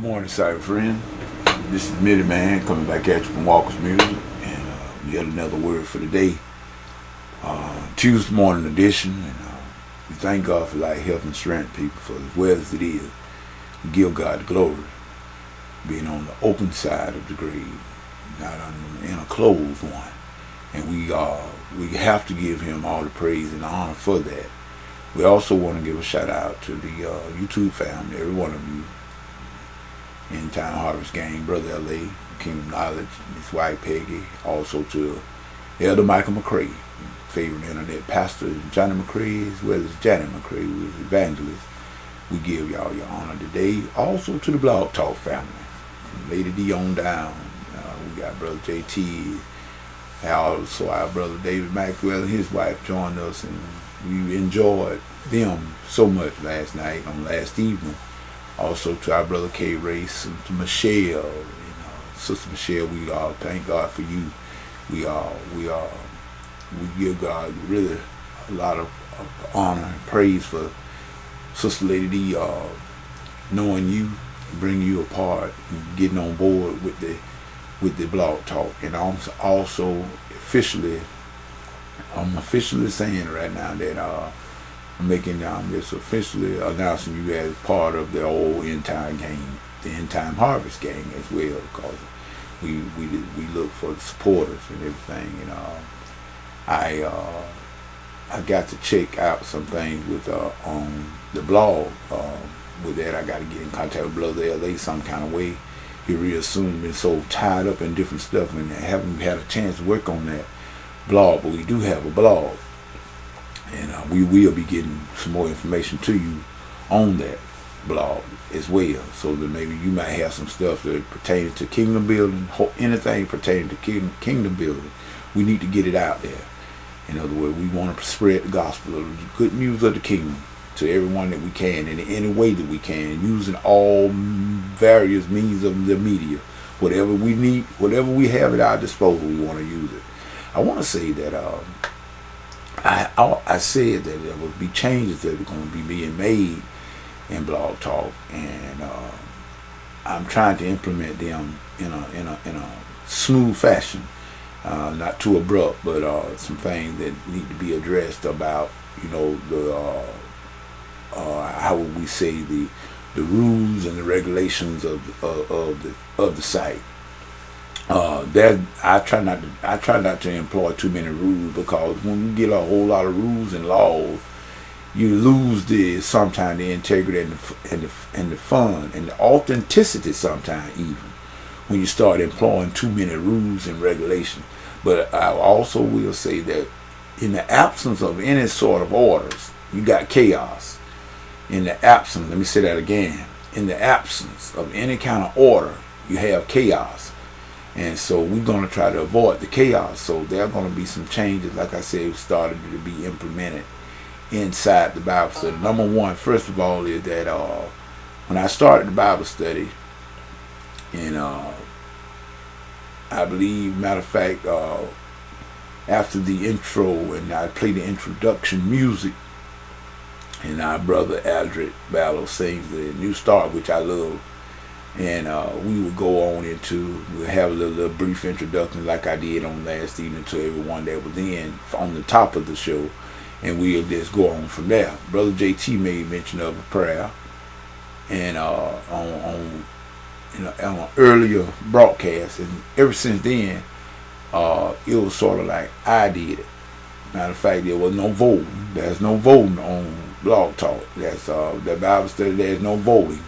morning, cyber friend. This is Mitty Man coming back at you from Walker's Music, and yet another word for the day. Tuesday morning edition, and we thank God for life, health, and strength, people. For as well as it is, we give God the glory, being on the open side of the grave, not in a closed one, and we have to give Him all the praise and honor for that. We also want to give a shout out to the YouTube family, every one of you. End Time Harvest Gang, Brother L.A., Kingdom Knowledge, his wife Peggy, also to Elder Michael McCray, favorite internet pastor, Johnny McCray, as well as Janet McCray, who is evangelist. We give y'all your honor today. Also to the Blog Talk family, from Lady D on down. We got Brother JT, also our Brother David Maxwell and his wife joined us, and we enjoyed them so much last night, on last evening. Also to our brother K Race, and to Michelle, Sister Michelle, we all thank God for you. We give God really a lot of honor and praise for Sister Lady D, knowing you, bringing you apart, and getting on board with the Blog Talk. And I'm also officially saying right now that I'm making this officially announcing you as part of the old End Time gang, the End Time Harvest gang as well, because we look for the supporters and everything. And I got to check out some things with on the blog. With that, I got to get in contact with Brother L.A. some kind of way. He reassumed been so tied up in different stuff, and I haven't had a chance to work on that blog. But we do have a blog. And we will be getting some more information to you on that blog as well, so that maybe you might have some stuff that pertaining to kingdom building, anything pertaining to kingdom building. We need to get it out there. In other words, we want to spread the gospel of the good news of the kingdom to everyone that we can, in any way that we can, using all various means of the media. Whatever we need, whatever we have at our disposal, we want to use it. I want to say that I said that there would be changes that are going to be being made in Blog Talk, and I'm trying to implement them in a smooth fashion, not too abrupt, but some things that need to be addressed about, the how would we say, the rules and the regulations of the site. I try not to employ too many rules, because when you get a whole lot of rules and laws, you lose sometimes the integrity and the fun and the authenticity sometimes, even when you start employing too many rules and regulations. But I also will say that in the absence of any sort of orders, you got chaos. In the absence, let me say that again, in the absence of any kind of order, you have chaos. And so we're going to try to avoid the chaos. So there are going to be some changes, like I said, started to be implemented inside the Bible study. Number one, first of all, is that when I started the Bible study, and I believe, matter of fact, after the intro, and I played the introduction music, and our brother Aldred Battle sings the New Start, which I love. And we would go on we'll have a little brief introduction like I did on last evening to everyone that was on the top of the show, and we'll just go on from there. Brother JT made mention of a prayer, and on an earlier broadcast, and ever since then, it was sort of like I did it. Matter of fact, there was no voting. There's no voting on Blog Talk. That's the Bible study. There's no voting.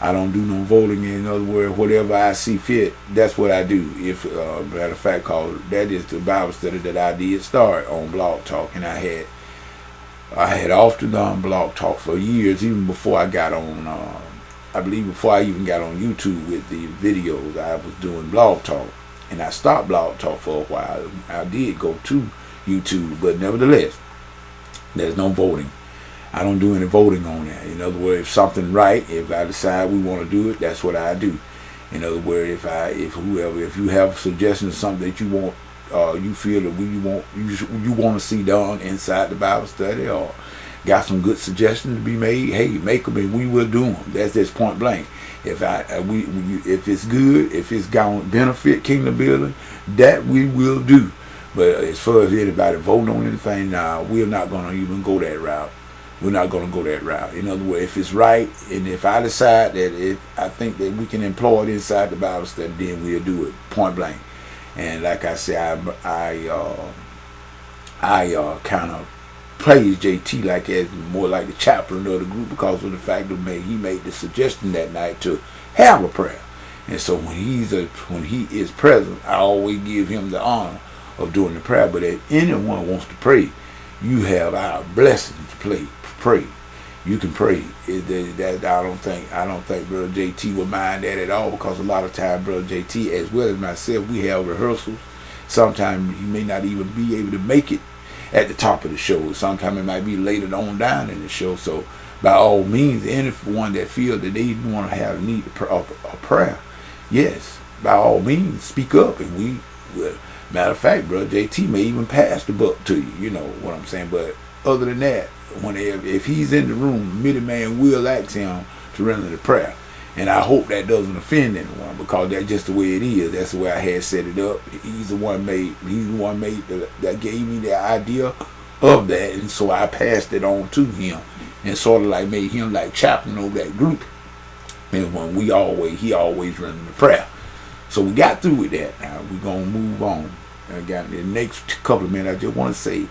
I don't do no voting. In other words, whatever I see fit, that's what I do. If matter of fact, that is the Bible study that I did start on Blog Talk, and I had often done Blog Talk for years, even before I got on. I believe before I even got on YouTube with the videos, I was doing Blog Talk, and I stopped Blog Talk for a while. I did go to YouTube, but nevertheless, there's no voting. I don't do any voting on that. In other words, if something right, if I decide we want to do it, that's what I do. In other words, if you have suggestions, something that you want, you feel that you want to see done inside the Bible study, or got some good suggestions to be made, hey, make them and we will do them. That's just point blank. if it's good, if it's going to benefit kingdom building, that we will do. But as far as anybody voting on anything, nah, we're not going to even go that route. We're not going to go that route. In other words, if it's right, and if I decide that if I think that we can employ it inside the Bible study, then we'll do it point blank. And like I said, I kind of praise JT like as more like the chaplain of the group because of the fact that he made the suggestion that night to have a prayer. And so when he is present, I always give him the honor of doing the prayer. But if anyone wants to pray, you have our blessing to pray. You can pray. That I don't think Brother JT would mind that at all, because a lot of time Brother JT as well as myself, we have rehearsals. Sometimes he may not even be able to make it at the top of the show. Sometimes it might be later on down in the show. So by all means, anyone that feels that they want to need a prayer, yes, by all means, speak up. And we will. Matter of fact, Brother JT may even pass the buck to you. You know what I'm saying? But other than that, if he's in the room, Mitty Man will ask him to render the prayer. And I hope that doesn't offend anyone, because that's just the way it is. That's the way I had set it up. He's the one that gave me the idea of that, and so I passed it on to him and sort of like made him like chaplain over that group. And when he always rendered the prayer. So we got through with that. Now we're gonna move on. I got the next couple of minutes. I just want to say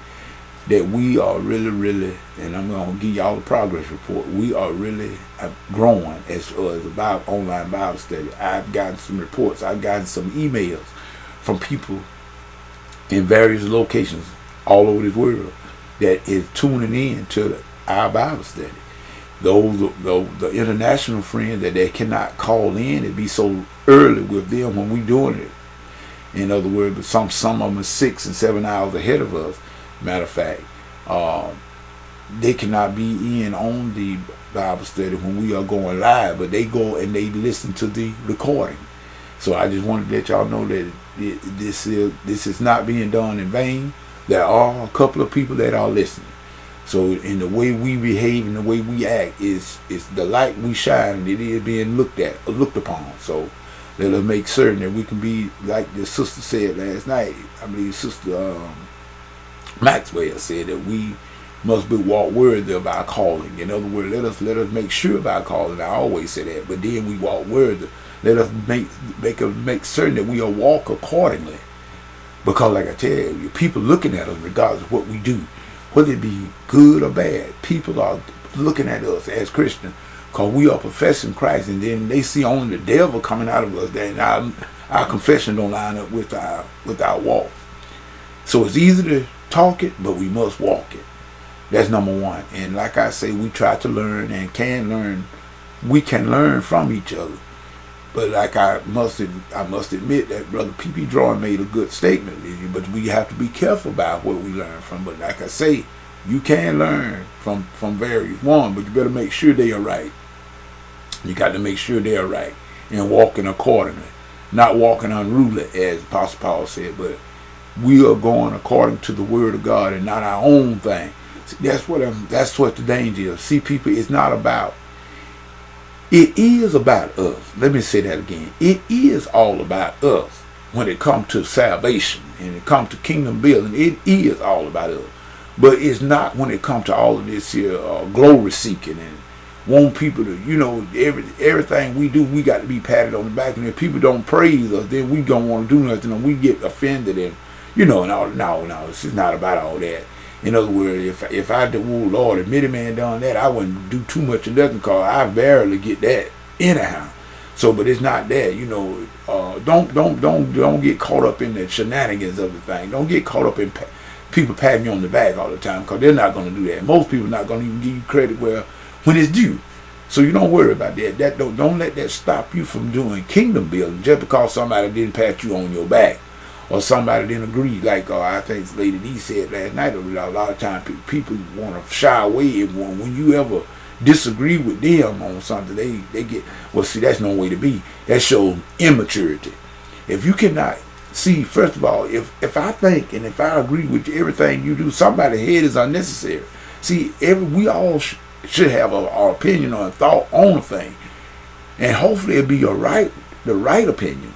that we are really, and I'm going to give y'all a progress report. We are really growing as about online Bible study. I've gotten some reports. I've gotten some emails from people in various locations all over this world that is tuning in to our Bible study. The international friends that they cannot call in and be so early with them when we doing it. In other words, some of them are 6 and 7 hours ahead of us. Matter of fact, they cannot be in on the Bible study when we are going live, but they go and they listen to the recording. So I just wanted to let y'all know that this is not being done in vain. There are a couple of people that are listening. So in the way we behave and the way we act is the light we shine, and it is being looked upon. So let us make certain that we can be like the sister said last night. I believe Sister Maxwell said that we must be walk worthy of our calling. In other words, let us make sure of our calling. I always say that, but then we walk worthy. Let us make certain that we walk accordingly. Because like I tell you, people looking at us regardless of what we do, whether it be good or bad, people are looking at us as Christians because we are professing Christ, and then they see only the devil coming out of us. Then our confession don't line up with our walk. So it's easy to talk it, but we must walk it. That's number one. And like I say, we try to learn and can learn. We can learn from each other. But like I must admit that Brother P.P. Drawing made a good statement. But we have to be careful about what we learn from. But like I say, you can learn from various one, but you better make sure they are right. You got to make sure they are right and walking accordingly, not walking unruly, as Apostle Paul said, but we are going according to the Word of God and not our own thing. See, that's what the danger is. See, people, it's not about. It is about us. Let me say that again. It is all about us when it comes to salvation and it comes to kingdom building. It is all about us. But it's not when it comes to all of this here glory seeking and want people to, everything we do, we got to be patted on the back. And if people don't praise us, then we don't want to do nothing, and we get offended. And no, it's not about all that. In other words, if I do, oh Lord, if Mitty Man done that, I wouldn't do too much of nothing, because I barely get that anyhow. So, but it's not that, don't get caught up in the shenanigans of the thing. Don't get caught up in people patting you on the back all the time, because they're not going to do that. Most people are not going to even give you credit when it's due. So you don't worry about that. Don't let that stop you from doing kingdom building just because somebody didn't pat you on your back. Or somebody didn't agree, like I think Lady D said last night. A lot of times people want to shy away, and when you ever disagree with them on something, they get, well, see, that's no way to be. That shows immaturity. If you cannot see, first of all, if I think and if I agree with everything you do, somebody's head is unnecessary. See, we all should have our opinion or a thought on a thing. And hopefully it'll be the right opinion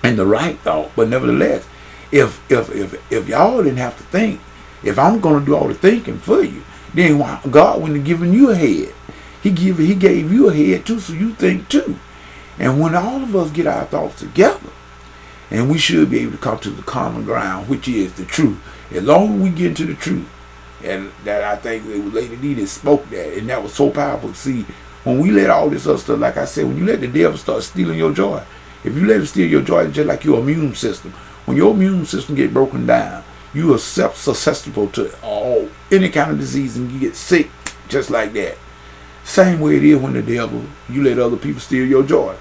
and the right thought. But nevertheless, if y'all didn't have to think, if I'm gonna do all the thinking for you, then God wouldn't have given you a head. He gave you a head too, so you think too. And when all of us get our thoughts together, and we should be able to come to the common ground, which is the truth. As long as we get into the truth, and that I think Lady Nita spoke that, and that was so powerful. See, when we let all this other stuff, like I said, when you let the devil start stealing your joy, if you let him steal your joy, it's just like your immune system. When your immune system get broken down, you are susceptible to any kind of disease, and you get sick just like that. Same way it is when the devil, you let other people steal your joy.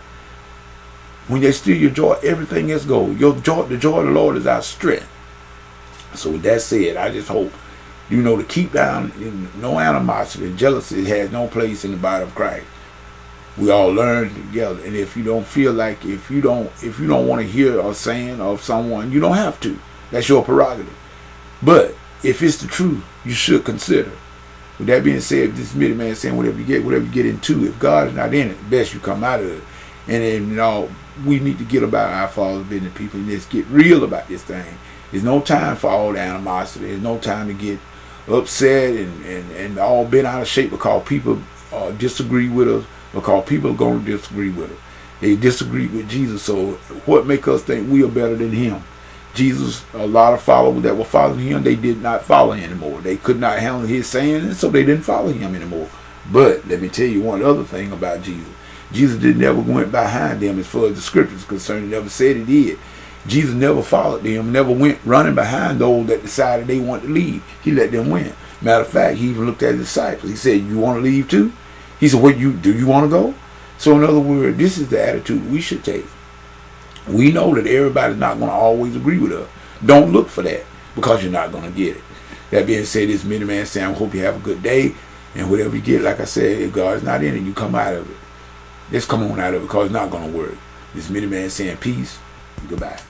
When they steal your joy, everything else goes. The joy of the Lord is our strength. So with that said, I just hope, to keep down no animosity and jealousy has no place in the body of Christ. We all learn together. And if you don't feel like, if you don't want to hear a saying of someone, you don't have to. That's your prerogative. But if it's the truth, you should consider. With that being said, this middle man saying whatever you get into, if God is not in it, best you come out of it. And then we need to get about our Father's business, people, and just get real about this thing. There's no time for all the animosity. There's no time to get upset and all bent out of shape because people disagree with us, because people are going to disagree with us. They disagree with Jesus, so what make us think we are better than him? Jesus, a lot of followers that were following him, they did not follow him anymore. They could not handle his saying, and so they didn't follow him anymore. But let me tell you one other thing about Jesus. Jesus never went behind them as far as the scriptures are concerned. He never said he did. Jesus never followed them, never went running behind those that decided they wanted to leave. He let them win. Matter of fact, he even looked at his disciples. He said, you want to leave too? He said, do you want to go? So in other words, this is the attitude we should take. We know that everybody's not going to always agree with us. Don't look for that, because you're not going to get it. That being said, this middle man saying, I hope you have a good day. And whatever you get, like I said, if God's not in it, you come out of it. Just come on out of it, because it's not going to work. This middle man saying peace. Goodbye.